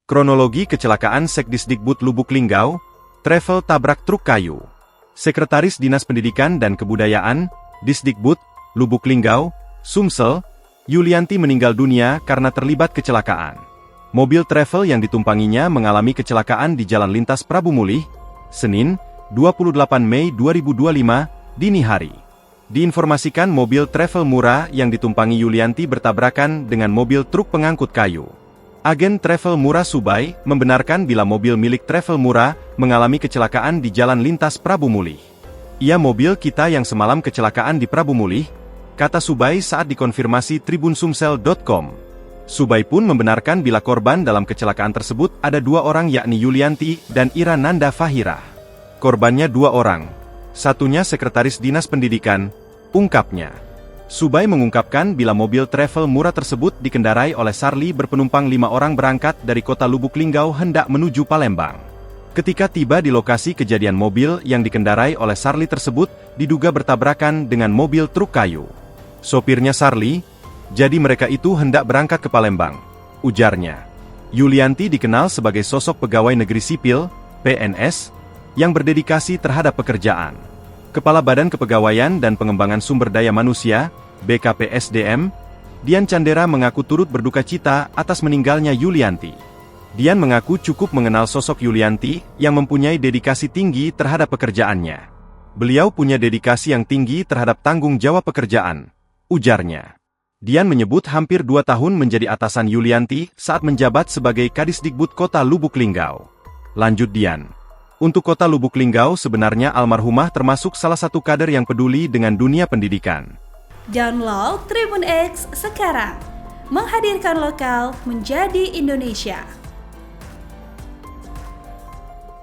Kronologi kecelakaan Sekdisdikbud Lubuk Linggau, travel tabrak truk kayu. Sekretaris Dinas Pendidikan dan Kebudayaan, Disdikbud, Lubuk Linggau, Sumsel, Yulianti meninggal dunia karena terlibat kecelakaan. Mobil travel yang ditumpanginya mengalami kecelakaan di Jalan Lintas Prabu Mulih, Senin, 28 Mei 2025, dini hari. Diinformasikan mobil travel Mura yang ditumpangi Yulianti bertabrakan dengan mobil truk pengangkut kayu. Agen travel Mura Subay membenarkan bila mobil milik travel Mura mengalami kecelakaan di Jalan Lintas Prabu Mulih. Ia mobil kita yang semalam kecelakaan di Prabu Mulih, kata Subay saat dikonfirmasi tribunsumsel.com. Subay pun membenarkan bila korban dalam kecelakaan tersebut ada dua orang yakni Yulianti dan Ira Nanda Fahira. Korbannya dua orang. Satunya Sekretaris Dinas Pendidikan, ungkapnya. Subay mengungkapkan bila mobil travel Mura tersebut dikendarai oleh Sarli berpenumpang 5 orang berangkat dari kota Lubuk Linggau hendak menuju Palembang. Ketika tiba di lokasi kejadian, mobil yang dikendarai oleh Sarli tersebut diduga bertabrakan dengan mobil truk kayu. Sopirnya Sarli, jadi mereka itu hendak berangkat ke Palembang, ujarnya. Yulianti dikenal sebagai sosok pegawai negeri sipil, PNS, yang berdedikasi terhadap pekerjaan. Kepala Badan Kepegawaian dan Pengembangan Sumber Daya Manusia, BKPSDM, Dian Candera mengaku turut berduka cita atas meninggalnya Yulianti. Dian mengaku cukup mengenal sosok Yulianti yang mempunyai dedikasi tinggi terhadap pekerjaannya. Beliau punya dedikasi yang tinggi terhadap tanggung jawab pekerjaan, ujarnya. Dian menyebut hampir 2 tahun menjadi atasan Yulianti saat menjabat sebagai Kadisdikbud Kota Lubuk Linggau. Lanjut Dian. Untuk Kota Lubuk Linggau sebenarnya almarhumah termasuk salah satu kader yang peduli dengan dunia pendidikan. Download Tribun X sekarang, menghadirkan lokal menjadi Indonesia.